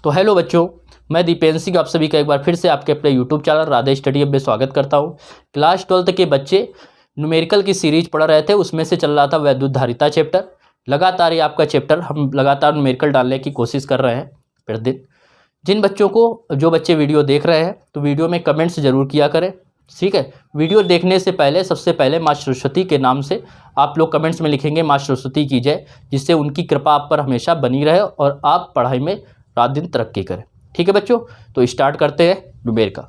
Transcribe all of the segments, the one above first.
तो हेलो बच्चों, मैं दीपेंद्र सिंह आप सभी का एक बार फिर से आपके अपने YouTube channel Radhe study hub में स्वागत करता हूं। क्लास 12 के बच्चे न्यूमेरिकल की सीरीज पढ़ रहे थे, उसमें से चल रहा था वैद्युत धारिता चैप्टर। लगातार ये आपका चैप्टर हम लगातार न्यूमेरिकल डालने की कोशिश कर रहे हैं प्रतिदिन। जिन बच्चों को जो बच्चे वीडियो देख रहे हैं तो वीडियो में कमेंट्स जरूर किया करें, ठीक है। वीडियो देखने से पहले सबसे पहले माँ सरस्वती के नाम से आप लोग कमेंट्स में लिखेंगे माँ सरस्वती की जय, जिससे उनकी कृपा आप पर हमेशा बनी रहे और आप पढ़ाई में रात दिन तरक्की करें। ठीक है बच्चों, तो स्टार्ट करते हैं न्यूमेरिकल का।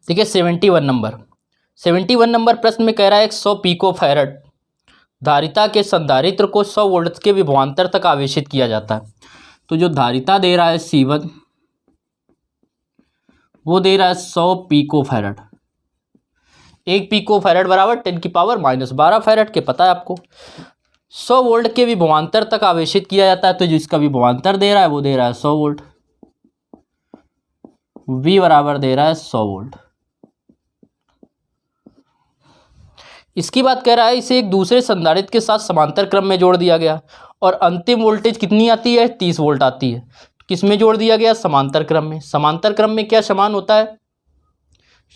देखिए 71 नंबर प्रश्न में कह रहा है 100 पिको फैरड धारिता के संधारित्र को 100 वोल्ट के विभवांतर तक आवेशित किया जाता है। तो जो धारिता दे रहा है C1 वो दे रहा है 100 पिको फैरड। 1 पिको फैरड बराबर 10⁻⁻12 फैरड के पता है आपको। 100 वोल्ट के विभवांतर तक आवेशित किया जाता है, तो जिसका विभवांतर दे रहा है वो दे रहा है 100 वोल्ट। V बराबर दे रहा है 100 वोल्ट। इसकी बात कह रहा है इसे एक दूसरे संधारित्र के साथ समांतर क्रम में जोड़ दिया गया और अंतिम वोल्टेज कितनी आती है, 30 वोल्ट आती है। किस में जोड़ दिया गया, समांतर क्रम में। समांतर क्रम में क्या समान होता है,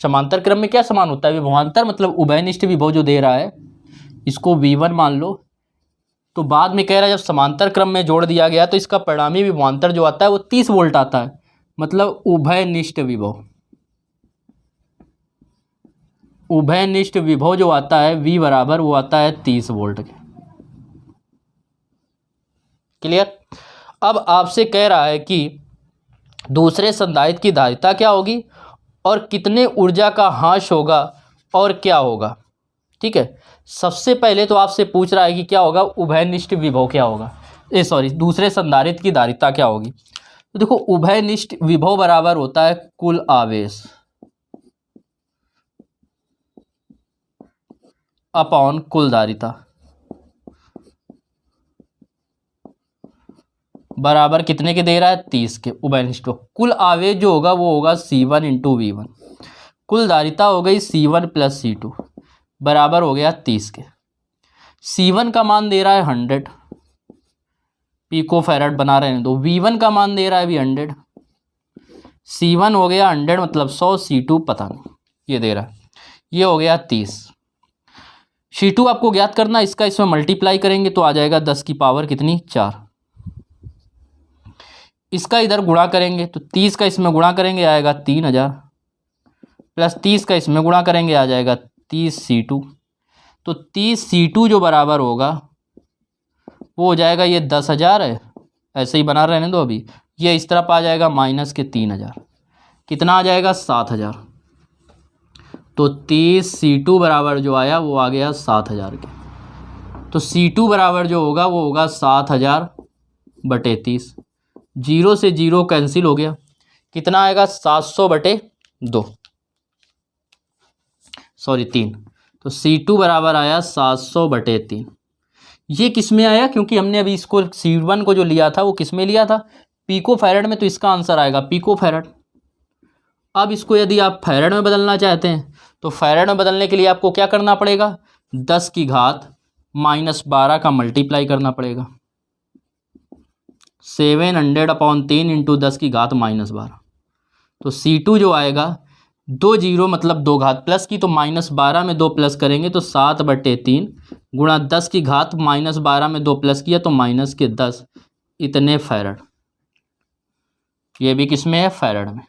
समांतर क्रम में क्या समान होता है, विभवांतर मतलब उभयनिष्ठ विभव जो दे रहा है इसको V1 मान लो। तो बाद में कह रहा है जब समांतर क्रम में जोड़ दिया गया तो इसका परिणामी विभवांतर जो आता है वो 30 वोल्ट आता है, मतलब उभयनिष्ठ विभव। उभयनिष्ठ विभव जो आता है V बराबर वो आता है 30 वोल्ट के। क्लियर। अब आपसे कह रहा है कि दूसरे संधारित्र की धारिता क्या होगी और कितने ऊर्जा का ह्रास होगा और क्या होगा। ठीक है, सबसे पहले तो आपसे पूछ रहा है कि क्या होगा, उभयनिष्ठ विभव क्या होगा, दूसरे संधारित्र की धारिता क्या होगी। तो देखो उभयनिष्ठ विभव बराबर होता है कुल आवेश अपॉन कुल धारिता बराबर कितने के दे रहा है, 30 के। उभयनिष्ठ कुल आवेश जो होगा वो होगा C1 × V1। कुल धारिता हो गई C1 + C2 बराबर हो गया 30 के। C1 का मान दे रहा है 100 पिको फैरड बना रहे हैं, तो V1 का मान दे रहा है भी 100। C1 हो गया 100 मतलब 100, C2 पता नहीं ये दे रहा है, ये हो गया 30। C2 आपको ज्ञात करना, इसका इसमें मल्टीप्लाई करेंगे तो आ जाएगा 10 की पावर कितनी, 4। इसका इधर गुणा करेंगे तो 30 का इसमें गुणा करेंगे आएगा 3000 प्लस 30 का इसमें गुणा करेंगे आ जाएगा 30 C2। तो 30 C2 जो बराबर होगा वो हो जाएगा, ये 10,000 है ऐसे ही बना रहने दो अभी, ये इस तरफ आ जाएगा माइनस के 3000, कितना आ जाएगा 7000। तो 30 C2 बराबर जो आया वो आ गया 7000 के। तो C2 बराबर जो होगा वो होगा 7000 बटे 30। 0 से 0 कैंसिल हो गया, कितना आएगा 700 बटे 2 सॉरी 3। तो C2 बराबर आया 700 बटे 3। ये किस में आया, क्योंकि हमने अभी इसको C1 को जो लिया था वो किस में लिया था, पिको फैरड में, तो इसका आंसर आएगा पिको फैरड। अब इसको यदि आप फैरड में बदलना चाहते हैं तो फैरड में बदलने के लिए आपको क्या करना पड़ेगा, 10 की घात -12 का मल्टीप्लाई करना पड़ेगा। 700/3 × 10 की घात -12। तो C2 जो आएगा 2 0 मतलब 2 घात प्लस की, तो -12 में 2 प्लस करेंगे तो 7/3 गुणा 10 की घात -12 में 2 प्लस किया तो -10 इतने फैरड। ये भी किस में है, फैरड में।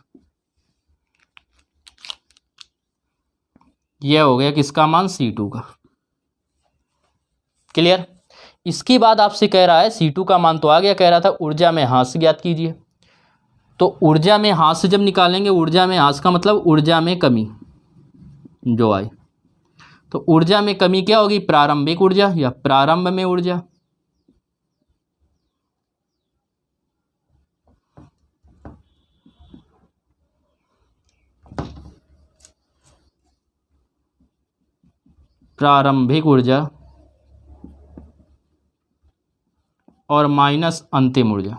यह हो गया किसका मान, C2 का। क्लियर। इसके बाद आपसे कह रहा है C2 का मान तो आ गया, कह रहा था ऊर्जा में ह्रास ज्ञात कीजिए। तो ऊर्जा में ह्रास जब निकालेंगे, ऊर्जा में ह्रास का मतलब ऊर्जा में कमी जो आई, तो ऊर्जा में कमी क्या होगी, प्रारंभिक ऊर्जा या प्रारंभ में ऊर्जा। प्रारंभिक ऊर्जा और माइनस अंतिम ऊर्जा।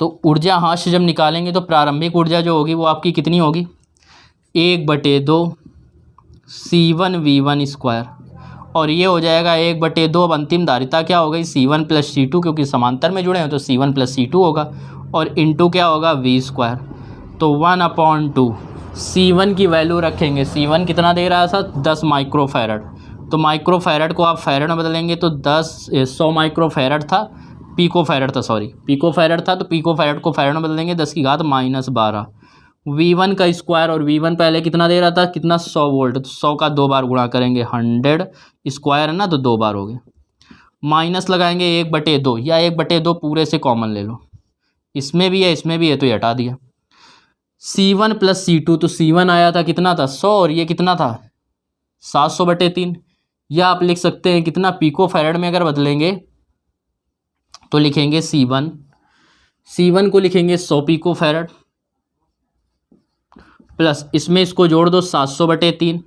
तो ऊर्जा ह्रास जब निकालेंगे तो प्रारंभिक ऊर्जा जो होगी वो आपकी कितनी होगी, 1/2 C1V1 स्क्वायर, और ये हो जाएगा 1/2। अब अंतिम धारिता क्या हो गई, C1 + C2, क्योंकि समांतर में जुड़े हैं तो C1 + C2 होगा, और इंटू क्या होगा V²। तो 1/2 C1 की वैल्यू रखेंगे, C1 कितना दे रहा था 10 माइक्रोफैरड, तो माइक्रोफैरड को आप फैरड में बदलेंगे तो 100 माइक्रोफैरड था, पिकोफैरड था, सॉरी पिकोफैरड था, तो पिकोफैरड को फैरड में बदलेंगे 10⁻12। V1 का स्क्वायर, और V1 पहले कितना दे रहा था, कितना 100 वोल्ट, तो 100 का 2 बार गुणा करेंगे, 100 स्क्वायर है ना, तो 2 बार हो गए। माइनस लगाएंगे 1/2, या 1/2 पूरे से कॉमन ले लो, इसमें भी है इसमें भी है तो ये हटा दिया। C1 + C2, तो C1 आया था कितना था 100, और ये कितना था 700/3, या आप लिख सकते हैं कितना पिकोफैरड में अगर बदलेंगे तो लिखेंगे C1 को लिखेंगे 100 पिकोफैरड, प्लस इसमें इसको जोड़ दो 700/3,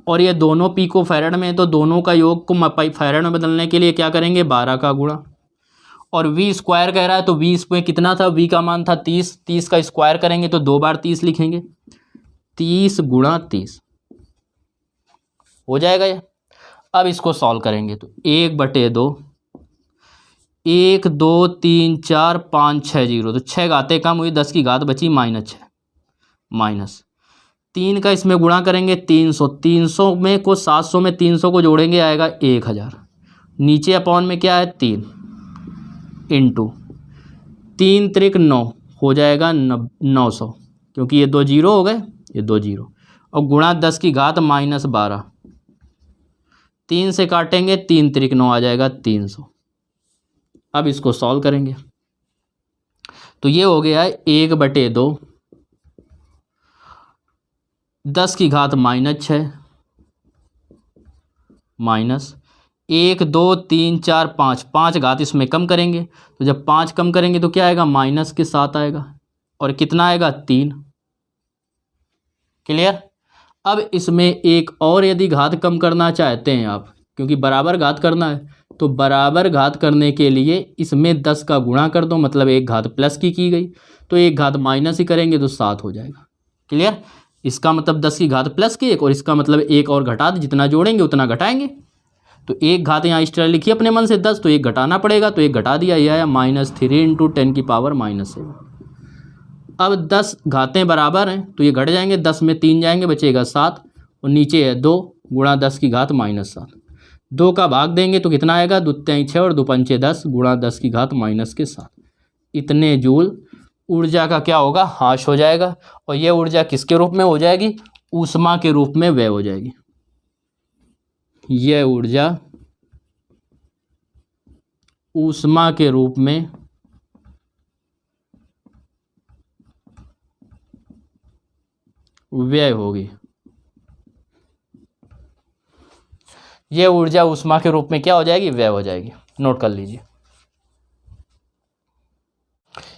और ये दोनों पिकोफैरड में, तो दोनों का योग को फैरड में बदलने के लिए क्या करेंगे 12 का गुणा, और V² कह रहा है तो V इसमें कितना था, V का मान था 30, 30 का स्क्वायर करेंगे तो 2 बार 30 लिखेंगे, 30 × 30 हो जाएगा ये। अब इसको सॉल्व करेंगे तो 1/2 1 2 3 4 5 6 0, तो 6 घातें कम हुई, 10 की घात बची -6, माइनस 3 का इसमें गुणा करेंगे 300, 300 में को 700 में 300 को जोड़ेंगे आएगा 1000, नीचे अपॉन में क्या है 3, इंटू 3 त्रिक 9 हो जाएगा 900, क्योंकि ये 2 जीरो हो गए, ये 2 जीरो, और गुणा 10 की घात -12, 3 से काटेंगे 3 त्रिक 9 आ जाएगा 300। अब इसको सॉल्व करेंगे तो ये हो गया 1/2 10 की घात -6 माइनस 1 2 3 4 5, 5 घात इसमें कम करेंगे, तो जब 5 कम करेंगे तो क्या आएगा माइनस के साथ आएगा, और कितना आएगा 3। क्लियर। अब इसमें एक और यदि घात कम करना चाहते हैं आप, क्योंकि बराबर घात करना है, तो बराबर घात करने के लिए इसमें 10 का गुणा कर दो, मतलब एक घात प्लस की गई, तो एक घात माइनस ही करेंगे तो 7 हो जाएगा। क्लियर। इसका मतलब 10 की घात प्लस की 1, और इसका मतलब एक और घटा दे, जितना जोड़ेंगे उतना घटाएंगे, तो एक घात यहाँ इस तरह लिखी अपने मन से 10, तो एक घटाना पड़ेगा, तो एक घटा दिया, यह आया -3 × 10⁻⁻7। अब 10 घातें बराबर हैं तो ये घट जाएंगे, 10 में 3 जाएंगे बचेगा 7, और नीचे है 2 गुणा 10 की घात -7, 2 का भाग देंगे तो कितना आएगा 2 × 6 और 2 × 5 = 10 गुणा 10 की घात -7। इतने जूल ऊर्जा का क्या होगा, ह्रास हो जाएगा, और ये ऊर्जा किसके रूप में हो जाएगी, ऊष्मा के रूप में व्यय हो जाएगी। यह ऊर्जा ऊष्मा के रूप में व्यय होगी। यह ऊर्जा ऊष्मा के रूप में क्या हो जाएगी, व्यय हो जाएगी। नोट कर लीजिए।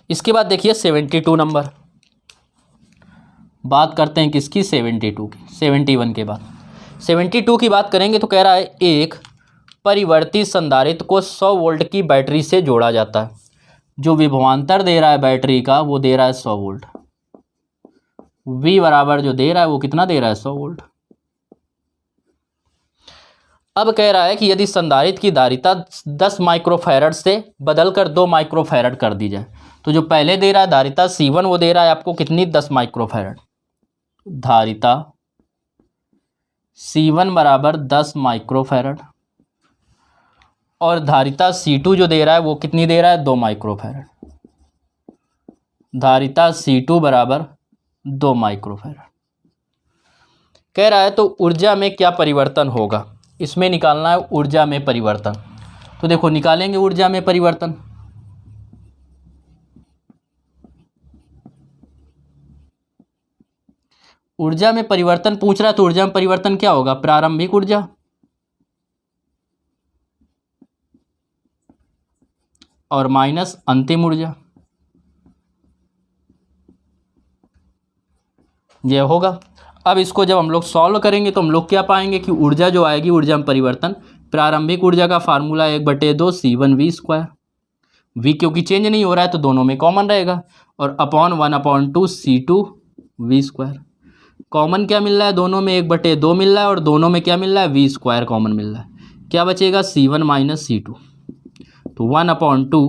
इसके बाद देखिए 72 नंबर, बात करते हैं किसकी, 72 की। 71 के बाद 72 की बात करेंगे तो कह रहा है एक परिवर्तित संधारित्र को 100 वोल्ट की बैटरी से जोड़ा जाता है। जो विभवांतर दे रहा है बैटरी का वो दे रहा है 100 वोल्ट, V बराबर जो दे रहा है वो कितना दे रहा है 100 वोल्ट। अब कह रहा है कि यदि संधारित्र की धारिता 10 माइक्रोफैरड से बदलकर 2 माइक्रोफैरड कर दी जाए, तो जो पहले दे रहा है धारिता C1 वो दे रहा है आपको कितनी 10 माइक्रोफैरड, धारिता C1 बराबर 10 माइक्रोफैरड, और धारिता C2 जो दे रहा है वो कितनी दे रहा है 2 माइक्रोफैरड, धारिता C2 बराबर 2 माइक्रोफैरड। कह रहा है तो ऊर्जा में क्या परिवर्तन होगा, इसमें निकालना है ऊर्जा में परिवर्तन। तो देखो निकालेंगे ऊर्जा में परिवर्तन। ऊर्जा में परिवर्तन पूछ रहा है तो ऊर्जा में परिवर्तन क्या होगा, प्रारंभिक ऊर्जा और माइनस अंतिम ऊर्जा, यह होगा। अब इसको जब हम लोग सॉल्व करेंगे तो हम लोग क्या पाएंगे कि ऊर्जा जो आएगी, ऊर्जा में परिवर्तन, प्रारंभिक ऊर्जा का फार्मूला 1/2 C1V², V क्योंकि चेंज नहीं हो रहा है तो दोनों में कॉमन रहेगा, और upon 1/2 C2 we square. Common क्या मिल रहा है दोनों में, 1/2 मिल रहा है और दोनों में क्या मिल रहा है, वी स्क्वायर कॉमन मिल रहा है। क्या बचेगा, C1 माइनस C2। तो 1/2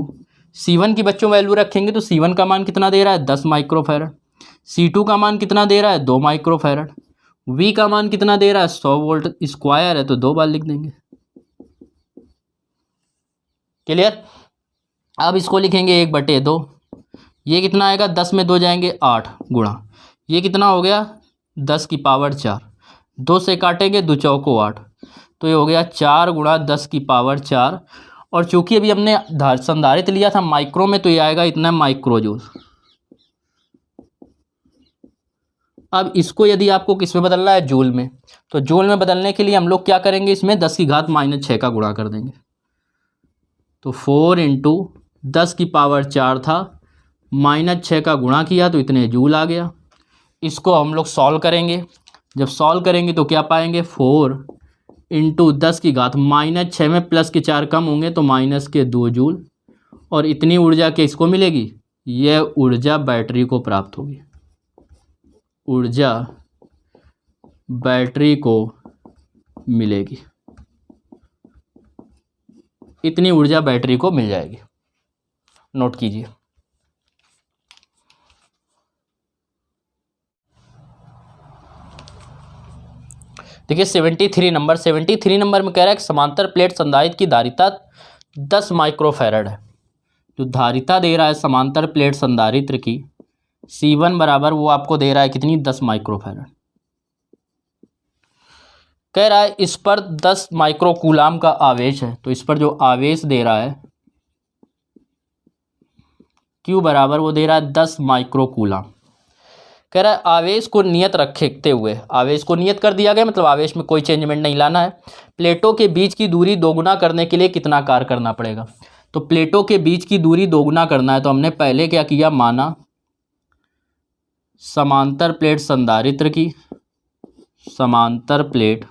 C1 की बच्चों वैल्यू रखेंगे तो C1 का मान कितना दे रहा है, 10 माइक्रोफैरड। C2 का मान कितना दे रहा है, 2 माइक्रोफैरड। V का मान कितना दे रहा है, 100 वोल्ट स्क्वायर है तो 2 बार लिख देंगे। क्लियर। अब इसको लिखेंगे 1/2। ये कितना आएगा, 10 में 2 जाएंगे 8 गुणा, ये कितना हो गया 10 की पावर 4, 2 से काटेंगे 2 चौको 8, तो ये हो गया 4 गुणा 10 की पावर 4। और चूंकि अभी हमने संधारित्र लिया था माइक्रो में तो ये आएगा इतना माइक्रो जूल। अब इसको यदि आपको किस में बदलना है, जूल में, तो जूल में बदलने के लिए हम लोग क्या करेंगे, इसमें 10 की घात -6 का गुणा कर देंगे। तो 4 × 10 की पावर 4 था, -6 का गुणा किया तो इतने जूल आ गया। इसको हम लोग सॉल्व करेंगे, जब सॉल्व करेंगे तो क्या पाएंगे, 4 × 10 की घात -6 में प्लस के 4 कम होंगे तो -2 जूल। और इतनी ऊर्जा किसको मिलेगी, यह ऊर्जा बैटरी को प्राप्त होगी, ऊर्जा बैटरी को मिलेगी, इतनी ऊर्जा बैटरी को मिल जाएगी। नोट कीजिए। देखिए 73 नंबर में कह रहा है कि समांतर प्लेट संधारित्र की धारिता 10 माइक्रोफैरड है। जो धारिता दे रहा है समांतर प्लेट संधारित्र की C1 बराबर वो आपको दे रहा है कितनी, 10 माइक्रोफैरड। कह रहा है इस पर 10 माइक्रोकूलाम का आवेश है, तो इस पर जो आवेश दे रहा है Q बराबर वो दे रहा है 10 माइक्रोकूलाम। कह रहा है आवेश को नियत रखते हुए, आवेश को नियत कर दिया गया मतलब आवेश में कोई चेंजमेंट नहीं लाना है। प्लेटों के बीच की दूरी दोगुना करने के लिए कितना कार्य करना पड़ेगा, तो प्लेटों के बीच की दूरी दोगुना करना है तो हमने पहले क्या किया, माना समांतर प्लेट संधारित्र की, समांतर प्लेट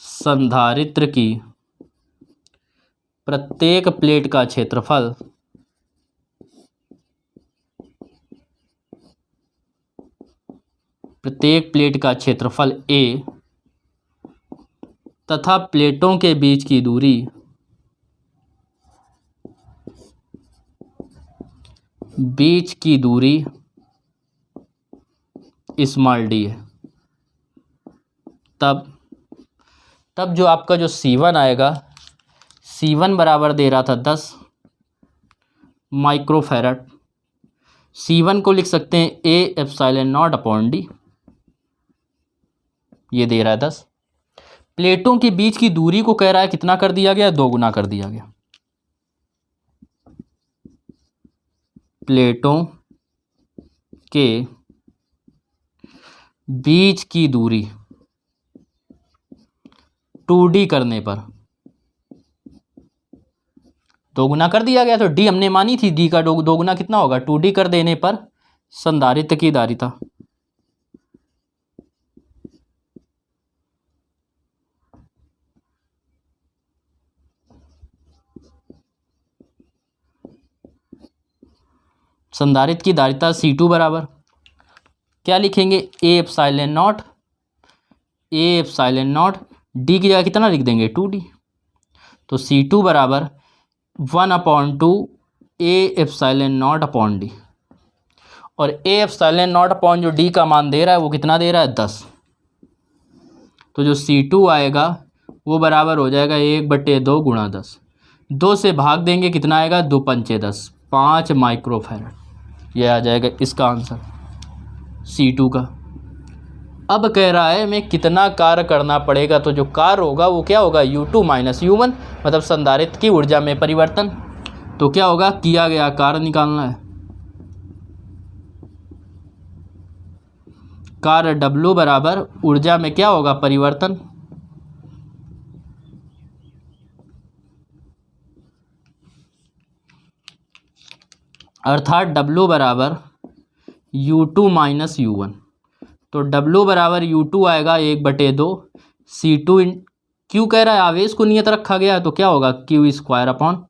संधारित्र की प्रत्येक प्लेट का क्षेत्रफल A तथा प्लेटों के बीच की दूरी d है। तब जो आपका जो C1 आएगा, C1 बराबर दे रहा था 10 माइक्रोफैरड। C1 को लिख सकते हैं A ε0/d, ये दे रहा है 10। प्लेटों के बीच की दूरी को कह रहा है कितना कर दिया गया, 2 गुना कर दिया गया। प्लेटों के बीच की दूरी 2D करने पर 2 गुना कर दिया गया, तो D हमने मानी थी, D का 2 गुना कितना होगा, 2D कर देने पर संधारित्र की धारिता C2 बराबर क्या लिखेंगे, A ε0 D की जगह कितना लिख देंगे, 2D। तो C2 बराबर 1/2 A ε0/d, और A ε0 जो D का मान दे रहा है वो कितना दे रहा है, 10। तो जो C2 आएगा वो बराबर हो जाएगा 1/2 गुणा 10, 2 से भाग देंगे कितना आएगा, 2 पंचे 10, 5 माइक्रोफैरड। यह आ जाएगा इसका आंसर C2 का। अब कह रहा है हमें कितना कार्य करना पड़ेगा, तो जो कार्य होगा वो क्या होगा, U2 माइनस U1, मतलब संधारित्र की ऊर्जा में परिवर्तन। तो क्या होगा, किया गया कार्य निकालना है, कार्य W बराबर ऊर्जा में क्या होगा, परिवर्तन, अर्थात W बराबर U2 माइनस U1। तो W बराबर U2 आएगा 1/2 C2 Q कह रहा है आवेश को नियत रखा गया है तो क्या होगा, Q² upon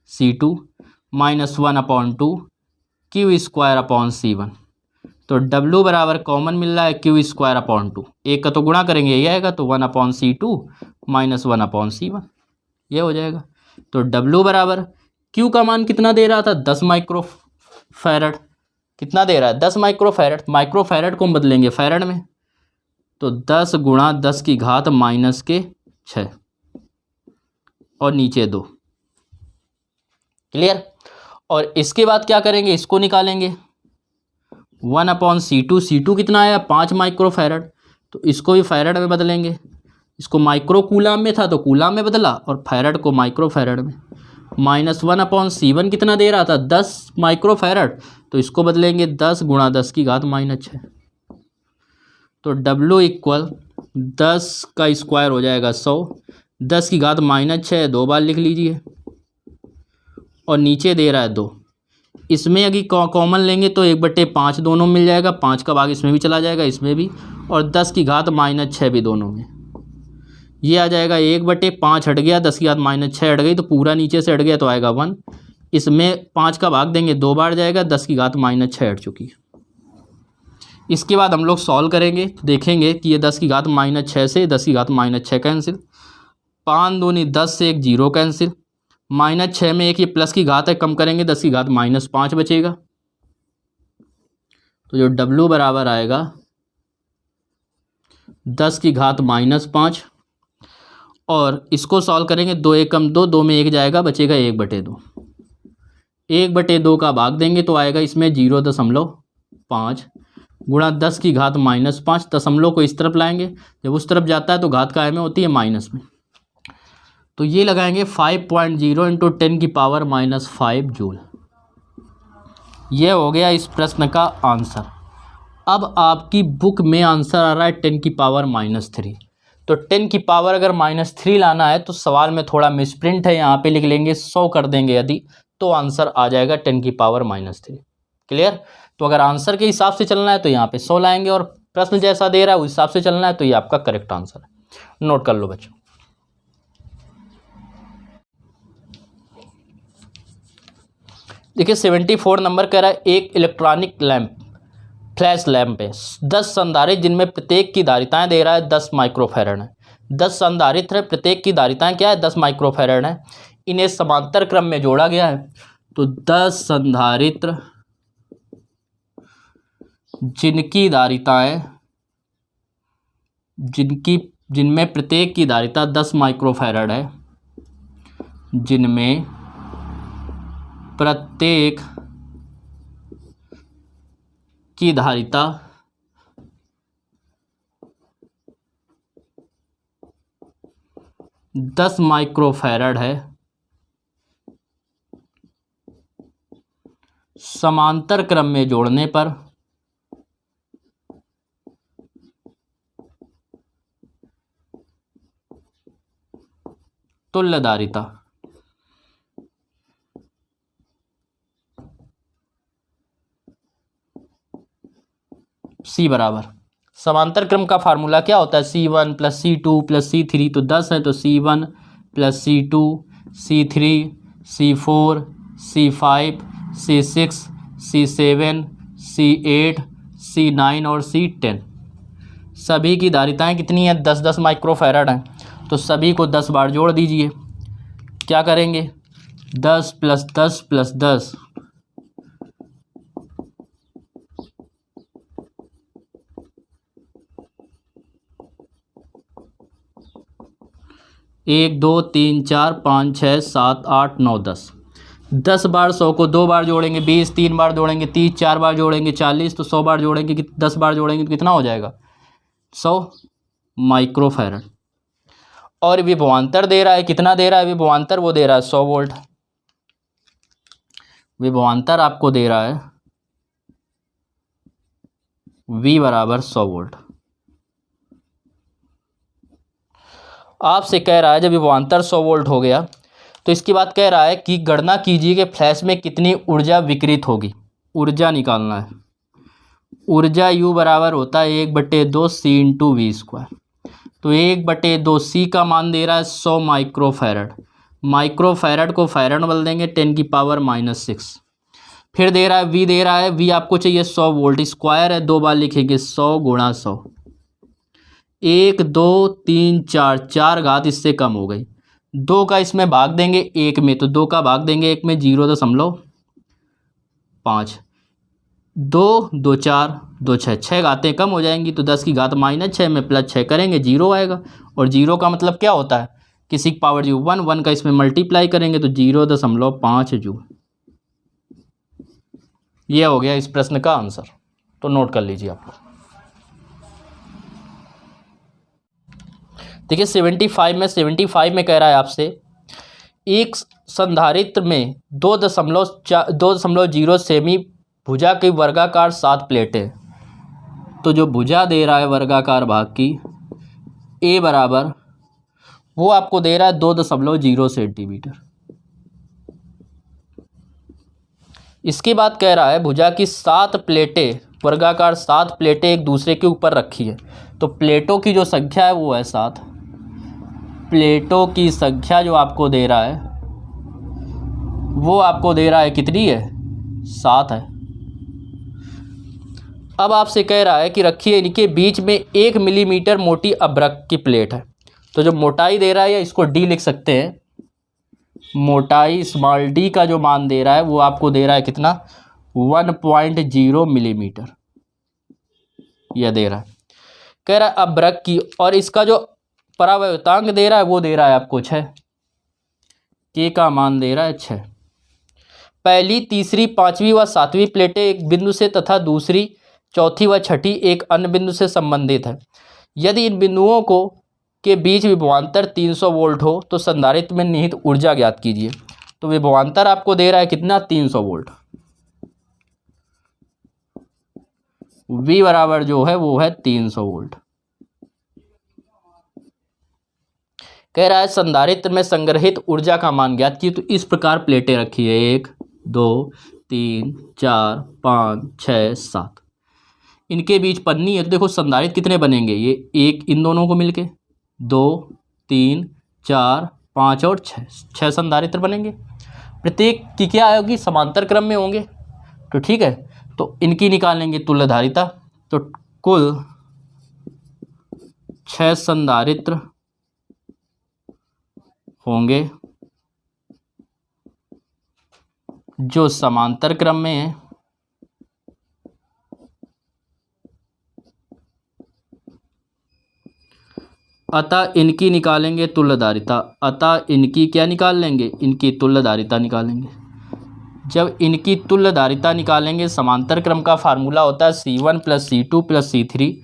C2 minus 1/2 Q square upon C1। तो W बराबर कॉमन मिल रहा है क्यू स्क्वायर अपॉन 2, एक का तो गुणा करेंगे यही आएगा, तो 1/C2 माइनस 1/C1 ये हो जाएगा। तो W बराबर Q का मान कितना दे रहा था 10 माइक्रोफैरड, कितना दे रहा है 10 माइक्रोफैरड, माइक्रोफैरड को हम बदलेंगे फैरड में, तो 10 गुणा 10 की घात -6 और नीचे 2। क्लियर। और इसके बाद क्या करेंगे, इसको निकालेंगे 1/C2, C2 कितना आया 5 माइक्रोफैरड, तो इसको भी फैरड में बदलेंगे, इसको माइक्रो कूलाम में था तो कूलाम में बदला और फैरड को माइक्रोफैरड में, -1/C1 कितना दे रहा था 10 माइक्रोफैरड, तो इसको बदलेंगे 10 गुणा 10 की घात -6। तो W इक्वल 10 का स्क्वायर हो जाएगा 100, 10 की घात -6 2 बार लिख लीजिए, और नीचे दे रहा है 2। इसमें अगर कॉमन लेंगे तो 1/5 दोनों मिल जाएगा, 5 का भाग इसमें भी चला जाएगा इसमें भी, और 10 की घात -6 भी दोनों में, ये आ जाएगा 1/5 हट गया, 10 की घात -6 हट गई तो पूरा नीचे से हट गया तो आएगा 1, इसमें 5 का भाग देंगे 2 बार जाएगा, 10 की घात -6 हट चुकी है। इसके बाद हम लोग सॉल्व करेंगे, देखेंगे कि ये 10 की घात -6 से 10 की घात -6 कैंसिल, 5 दूनी 10 से 1 0 कैंसिल, -6 में एक ये प्लस की घात है, कम करेंगे 10 की घात -5 बचेगा, तो जो W बराबर आएगा 10 की घात -5, और इसको सॉल्व करेंगे 2 1 कम 2, 2 में 1 जाएगा बचेगा 1/2, 1/2 का भाग देंगे तो आएगा इसमें 0.5 गुणा 10 की घात -5, दशमलव को इस तरफ लाएंगे, जब उस तरफ जाता है तो घात काय में होती है माइनस में, तो ये लगाएंगे 5.0 × 10⁻⁻5 जूल। ये हो गया इस प्रश्न का आंसर। अब आपकी बुक में आंसर आ रहा है 10⁻³ तो 10 की पावर अगर -3 लाना है तो सवाल में थोड़ा मिसप्रिंट है, यहाँ पे लिख लेंगे 100 कर देंगे यदि, तो आंसर आ जाएगा 10⁻³ क्लियर। तो अगर आंसर के हिसाब से चलना है तो यहाँ पे 100 लाएंगे, और प्रश्न जैसा दे रहा है उस हिसाब से चलना है तो ये आपका करेक्ट आंसर है। नोट कर लो बच्चों। देखिए 74 नंबर कह रहा है एक इलेक्ट्रॉनिक लैंप फ्लैश लैंप है, 10 संधारित्र जिनमें प्रत्येक की धारिताएं दे रहा है 10 माइक्रोफैरड है। 10 संधारित्र है, प्रत्येक की धारिताएं क्या है 10 माइक्रोफैरड है, इन्हें समांतर क्रम में जोड़ा गया है। तो 10 संधारित्र जिनकी धारिताएं जिनमें प्रत्येक की धारिता 10 माइक्रोफैरड है, जिनमें प्रत्येक की धारिता 10 माइक्रोफैरड है, समांतर क्रम में जोड़ने पर तुल्य धारिता C बराबर, समांतर क्रम का फार्मूला क्या होता है C1 + C2 + C3, तो 10 है तो C1 + C2 C3 C4 C5 C6 C7 C8 C9 और C10, सभी की धारिताएं कितनी है 10-10 माइक्रोफैरड हैं, तो सभी को 10 बार जोड़ दीजिए। क्या करेंगे 10 + 10 + 10 1 2 3 4 5 6 7 8 9 10, 10 बार 100 को 2 बार जोड़ेंगे 20, 3 बार जोड़ेंगे 30, 4 बार जोड़ेंगे 40, तो 100 बार जोड़ेंगे 10 बार जोड़ेंगे तो कितना हो जाएगा 100 माइक्रोफैरड। और विभवांतर दे रहा है, कितना दे रहा है विभवांतर, वो दे रहा है 100 वोल्ट, विभवांतर आपको दे रहा है V बराबर 100 वोल्ट। आपसे कह रहा है जब विभवांतर 100 वोल्ट हो गया तो इसके बाद कह रहा है कि गणना कीजिए कि फ्लैश में कितनी ऊर्जा विकिरित होगी, ऊर्जा निकालना है। ऊर्जा U बराबर होता है 1/2 C × V², तो 1/2 C का मान दे रहा है 100 माइक्रोफैरड, माइक्रोफैरड को फैरड में बदल देंगे 10⁻⁻6, फिर दे रहा है V, दे रहा है V आपको चाहिए 100 वोल्ट, स्क्वायर है, 2 बार लिखेंगे 100 गुणा 100, 1 2 3 4, 4 घात इससे कम हो गई। 2 का इसमें भाग देंगे 1 में, तो 2 का भाग देंगे 1 में 0.5, 2 2 4 2 6, 6 घातें कम हो जाएंगी, तो 10 की घात -6 में +6 करेंगे 0 आएगा। और 0 का मतलब क्या होता है, किसी की पावर जूल, 1 का इसमें मल्टीप्लाई करेंगे तो 0.5 जूल। ये हो गया इस प्रश्न का आंसर, तो नोट कर लीजिए आप लोग। देखिए 75 में कह रहा है आपसे एक संधारित्र में 2.0 सेमी भुजा की वर्गाकार 7 प्लेटें, तो जो भुजा दे रहा है वर्गाकार भाग की ए बराबर, वो आपको दे रहा है 2.0 सेंटीमीटर। इसके बाद कह रहा है भुजा की 7 प्लेटें, वर्गाकार 7 प्लेटें एक दूसरे के ऊपर रखी है, तो प्लेटों की जो संख्या है वो है 7। प्लेटों की संख्या जो आपको दे रहा है वो आपको दे रहा है कितनी है, 7 है। अब आपसे कह रहा है कि रखिए इनके बीच में 1 मिलीमीटर मोटी अभ्रक की प्लेट है, तो जो मोटाई दे रहा है या इसको डी लिख सकते हैं, मोटाई स्मॉल डी का जो मान दे रहा है वो आपको दे रहा है कितना, 1.0 मिलीमीटर, यह दे रहा है। कह रहा है अभ्रक की, और इसका जो परावर्तांक दे रहा है वो दे रहा है आपको 6, के का मान दे रहा है 6। पहली, तीसरी, 5वीं व 7वीं प्लेटें एक बिंदु से तथा दूसरी, चौथी व छठी एक अन्य बिंदु से संबंधित है। यदि इन बिंदुओं को के बीच विभवांतर 300 वोल्ट हो तो संधारित्र में निहित ऊर्जा ज्ञात कीजिए। तो विभवांतर आपको दे रहा है कितना, 300 वोल्ट। V बराबर जो है वो है 300 वोल्ट। कह रहा है संधारित्र में संग्रहित ऊर्जा का मान ज्ञात कीजिए। तो इस प्रकार प्लेटें रखी है, 1 2 3 4 5 6 7, इनके बीच पन्नी है। तो देखो संधारित्र कितने बनेंगे, ये 1 इन दोनों को मिलके, 2 3 4 5 और 6 संधारित्र बनेंगे। प्रत्येक की क्या होगी, समांतर क्रम में होंगे। तो ठीक है, तो इनकी निकालेंगे तुल्यधारिता। तो कुल 6 संधारित्र होंगे जो समांतर क्रम में है, अतः इनकी निकालेंगे तुल्यधारिता। अतः इनकी क्या निकाल लेंगे, इनकी तुल्यधारिता निकालेंगे। जब इनकी तुल्यधारिता निकालेंगे, समांतर क्रम का फार्मूला होता है C1 + C2 + C3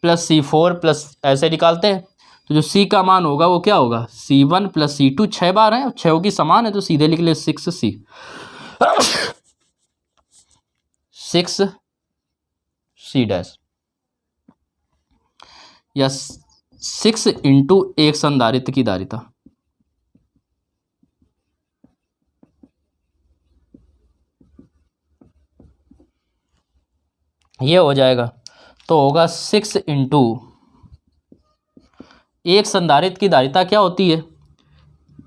+ C4 plus, ऐसे निकालते हैं। तो जो C का मान होगा वो क्या होगा, C1 + C2, 6 बार है, 6 की समान है, तो सीधे लिख ले 6C 6C डैश, या 6 × एक संधारित्र की धारिता। ये हो जाएगा, तो होगा 6 × एक संधारित्र की धारिता क्या होती है,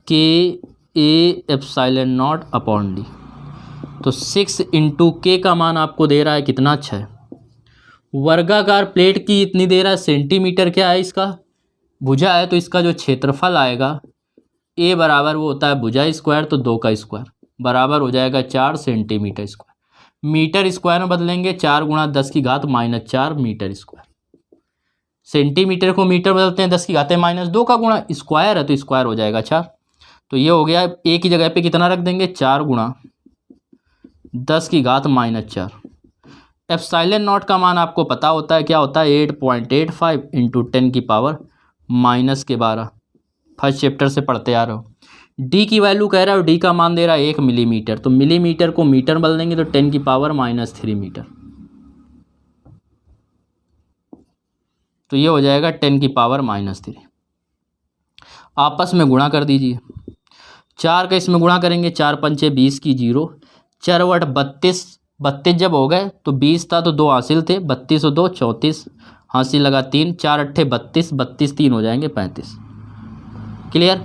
K/ε0/D। तो 6 × K का मान आपको दे रहा है कितना, 6। वर्गाकार प्लेट की इतनी दे रहा है, सेंटीमीटर क्या है इसका, भुजा है, तो इसका जो क्षेत्रफल आएगा A बराबर वो होता है भुजा स्क्वायर, तो 2 का स्क्वायर बराबर हो जाएगा 4 सेंटीमीटर स्क्वायर। मीटर स्क्वायर में बदलेंगे, 4 × 10⁻⁻⁴ मीटर स्क्वायर। सेंटीमीटर को मीटर बदलते हैं, 10⁻2 का गुणा, स्क्वायर है तो स्क्वायर हो जाएगा 4। तो ये हो गया, ए की जगह पे कितना रख देंगे, 4 × 10⁻⁴। ε0 का मान आपको पता होता है, क्या होता है, 8.85 × 10⁻⁻12। फर्स्ट चैप्टर से पढ़ते आ रहे हो। डी की वैल्यू कह रहा है, डी का मान दे रहा है 1 मिलीमीटर, तो मिलीमीटर को मीटर बदल देंगे तो 10⁻³ मीटर। तो ये हो जाएगा 10⁻³ आपस में गुणा कर दीजिए। 4 का इसमें गुणा करेंगे, 4 पंचे 20 की 0, 4 × 8 32 जब हो गए तो 20 था तो 2 हासिल थे, 32 और 2 34, हासिल लगा 3, 4 8 32, 32 3 हो जाएंगे 35। क्लियर।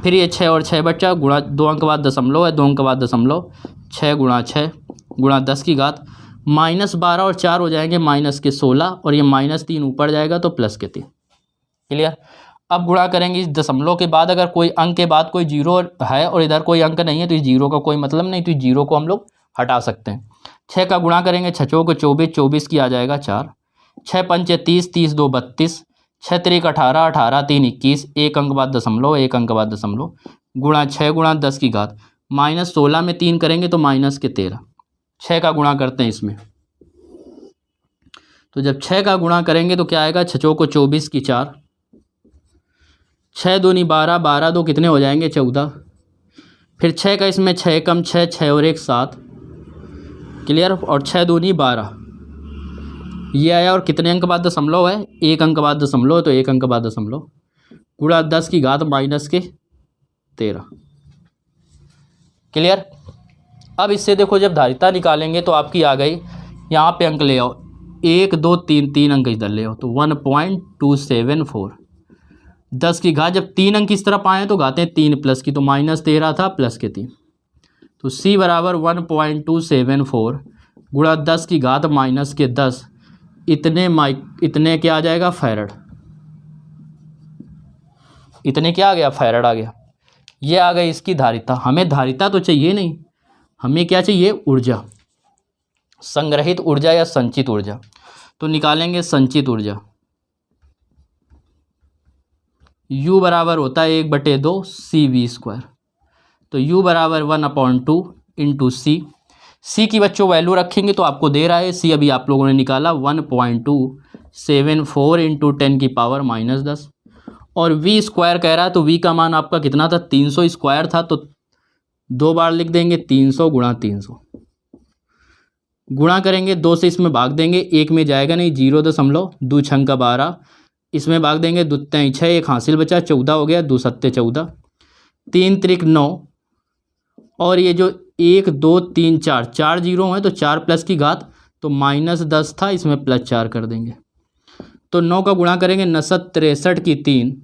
फिर ये 6 और 6 बचा, गुणा 2 अंक बाद दशमलव है, 2 अंक बाद दशमलव, 6 × 6 गुणा 10 की घात -12 और 4 हो जाएंगे -16 और ये -3 ऊपर जाएगा तो +3। क्लियर। अब गुणा करेंगे इस दशमलव के बाद, अगर कोई अंक के बाद कोई जीरो है और इधर कोई अंक नहीं है तो इस जीरो का कोई मतलब नहीं, तो इस जीरो को हम लोग हटा सकते हैं। 6 का गुणा करेंगे, 6 चौको 24, 24 की आ जाएगा 4, 6 पंचे 30, 30 दो 32, 6 त्रिक 18, 18 3 21, एक अंक बाद दशमलव, एक अंक बाद दशमलव, गुणा 6 गुणा 10 की घात -16 में 3 करेंगे तो -13। 6 का गुणा करते हैं इसमें, तो जब 6 का गुणा करेंगे तो क्या आएगा, 6 चौको 24 की 4, 6 दूनी 12, 12 दो कितने हो जाएंगे 14, फिर 6 का इसमें 6 कम 6, 6 और 1 7। क्लियर। और 6 दूनी 12 ये आया, और कितने अंक बाद दशमलव है, एक अंक बाद दशमलव, तो एक अंक बाद दशमलव, गुणा 10 की घात -13। क्लियर। अब इससे देखो जब धारिता निकालेंगे तो आपकी आ गई, यहाँ पे अंक ले आओ, 1 2 3, 3 अंक इधर ले आओ तो 1.274। 10 की घात जब 3 अंक इस तरफ आए तो घातें 3 प्लस की, तो -13 था प्लस के 3, तो C बराबर 1.274 गुणा 10 की घात -10, इतने क्या आ जाएगा फैरड, इतने क्या आ गया फैरड आ गया। ये आ गई इसकी धारिता। हमें धारिता तो चाहिए नहीं, हमें क्या चाहिए, ऊर्जा, संग्रहित ऊर्जा या संचित ऊर्जा। तो निकालेंगे संचित ऊर्जा, U बराबर होता है 1/2 CV², तो U बराबर 1/2 इंटू C की बच्चों वैल्यू रखेंगे तो आपको दे रहा है, C अभी आप लोगों ने निकाला 1.274 इंटू 10 की पावर -10, और V² कह रहा है तो V का मान आपका कितना था, 300 स्क्वायर था, तो 2 बार लिख देंगे 300 गुणा 300, गुणा करेंगे 2 से इसमें भाग देंगे, एक में जाएगा नहीं, 0.2 छंग का 12, इसमें भाग देंगे 2 3 6, एक हासिल बचा 14 हो गया, 2 7 14, 3 त्रिक 9, और ये जो 1 2 3 4 4 जीरो हैं तो 4 प्लस की घात, तो -10 था, इसमें +4 कर देंगे, तो 9 का गुणा करेंगे 9 63 की 3,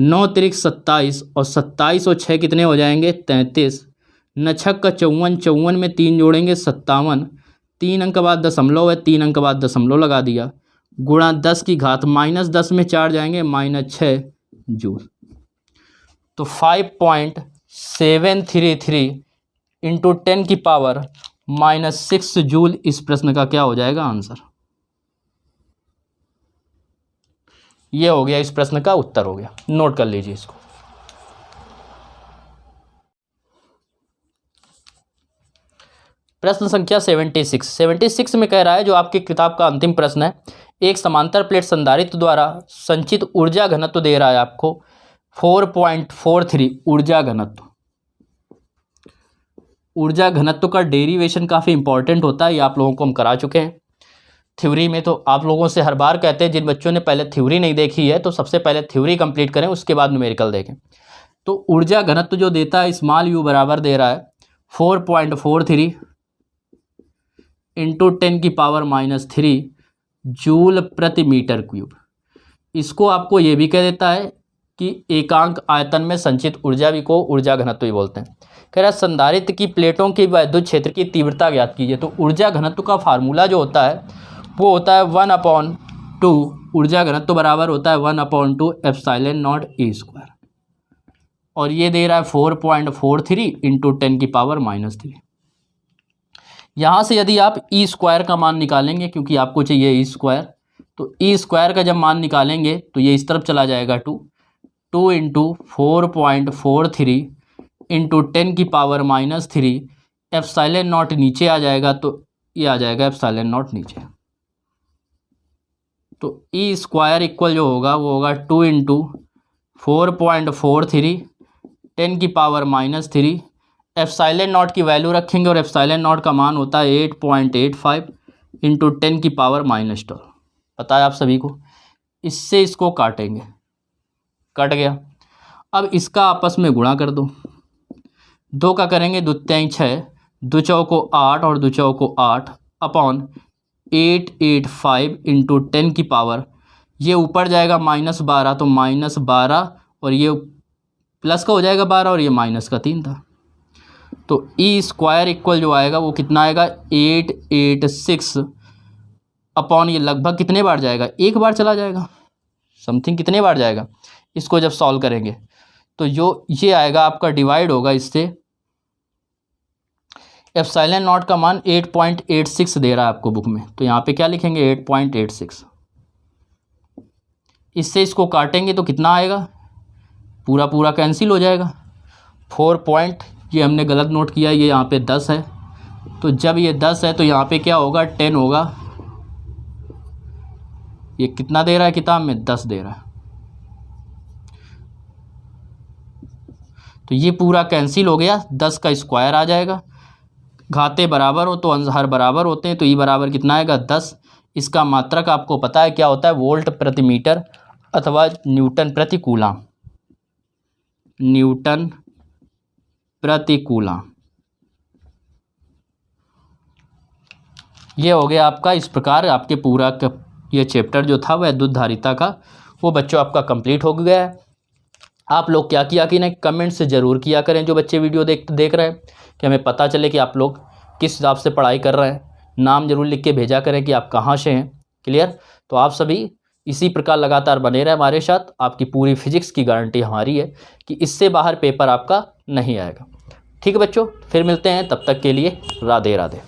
9 त्रिक 27, और 27 और 6 कितने हो जाएंगे 33, 9 छक का 54, 54 में 3 जोड़ेंगे 57, 3 अंक बाद दशमलव है, 3 अंक बाद दशमलव लगा दिया, गुणा 10 की घात -10 में 4 जाएंगे -6 जूल, तो 5.733 इंटू 10 की पावर -6 जूल इस प्रश्न का क्या हो जाएगा आंसर। ये हो गया इस प्रश्न का उत्तर हो गया, नोट कर लीजिए इसको। प्रश्न संख्या 76 में कह रहा है, जो आपकी किताब का अंतिम प्रश्न है, एक समांतर प्लेट संधारित्र द्वारा संचित ऊर्जा घनत्व दे रहा है आपको 4.43 ऊर्जा घनत्व। ऊर्जा घनत्व का डेरिवेशन काफ़ी इंपॉर्टेंट होता है, ये आप लोगों को हम करा चुके हैं थ्योरी में। तो आप लोगों से हर बार कहते हैं, जिन बच्चों ने पहले थ्योरी नहीं देखी है तो सबसे पहले थ्योरी कंप्लीट करें, उसके बाद न्यूमेरिकल देखें। तो ऊर्जा घनत्व जो देता है स्मॉल u बराबर दे रहा है 4.43 इंटू 10 की पावर -3 जूल प्रति मीटर क्यूब। इसको आपको ये भी कह देता है कि एकांक आयतन में संचित ऊर्जा भी को ऊर्जा घनत्व ही बोलते हैं। कह रहा है संधारित्र की प्लेटों के विद्युत क्षेत्र की तीव्रता ज्ञात कीजिए। तो ऊर्जा घनत्व का फार्मूला जो होता है वो होता है 1/2, ऊर्जा घनत्व बराबर होता है 1/2 ε0 E², और ये दे रहा है 4.43 इंटू 10 की पावर -3। यहाँ से यदि आप E² का मान निकालेंगे, क्योंकि आपको चाहिए E², तो E² का जब मान निकालेंगे तो ये इस तरफ चला जाएगा 2 इंटू 4.43 इंटू 10 की पावर -3, ε0 नीचे आ जाएगा तो ये आ जाएगा ε0 नीचे। तो E² इक्वल जो होगा वो होगा 2 इंटू 4.43 10 की पावर -3, ε0 की वैल्यू रखेंगे और ε0 का मान होता है 8.85 इंटू 10 की पावर -12। पता है आप सभी को। इससे इसको काटेंगे, कट गया। अब इसका आपस में गुणा कर दो, 2 का करेंगे 2 3 6, 2 चौको 8 और 2 चौको 8 अपॉन 885 इंटू 10 की पावर, ये ऊपर जाएगा -12 तो -12 और ये प्लस का हो जाएगा 12 और ये माइनस का 3 था। तो ई स्क्वायर इक्वल जो आएगा वो कितना आएगा 886 अपॉन ये लगभग कितने बार जाएगा, एक बार चला जाएगा, समथिंग कितने बार जाएगा। इसको जब सॉल्व करेंगे तो जो ये आएगा आपका डिवाइड होगा इससे, एप्सिलॉन नॉट का मान 8.86 दे रहा है आपको बुक में, तो यहाँ पे क्या लिखेंगे 8.86। इससे इसको काटेंगे तो कितना आएगा, पूरा पूरा कैंसिल हो जाएगा। 4 पॉइंट ये हमने गलत नोट किया, ये यहाँ पे 10 है, तो जब ये 10 है तो यहाँ पे क्या होगा 10 होगा। ये कितना दे रहा है किताब में, 10 दे रहा है, तो ये पूरा कैंसिल हो गया। 10 का स्क्वायर आ जाएगा, घाते बराबर हो तो अंश हर बराबर होते हैं, तो ई बराबर कितना आएगा 10। इसका मात्रक आपको पता है क्या होता है, वोल्ट प्रति मीटर अथवा न्यूटन प्रति कूलाम, न्यूटन प्रति कूलाम। ये हो गया आपका। इस प्रकार आपके पूरा ये चैप्टर जो था वैद्युत धारिता का वो बच्चों आपका कंप्लीट हो गया है। आप लोग क्या किया कि ना कमेंट से ज़रूर किया करें, जो बच्चे वीडियो देख रहे हैं, कि हमें पता चले कि आप लोग किस हिसाब से पढ़ाई कर रहे हैं। नाम ज़रूर लिख के भेजा करें कि आप कहाँ से हैं। क्लियर। तो आप सभी इसी प्रकार लगातार बने रहें हमारे साथ। आपकी पूरी फिजिक्स की गारंटी हमारी है कि इससे बाहर पेपर आपका नहीं आएगा। ठीक है बच्चों, फिर मिलते हैं, तब तक के लिए राधे राधे।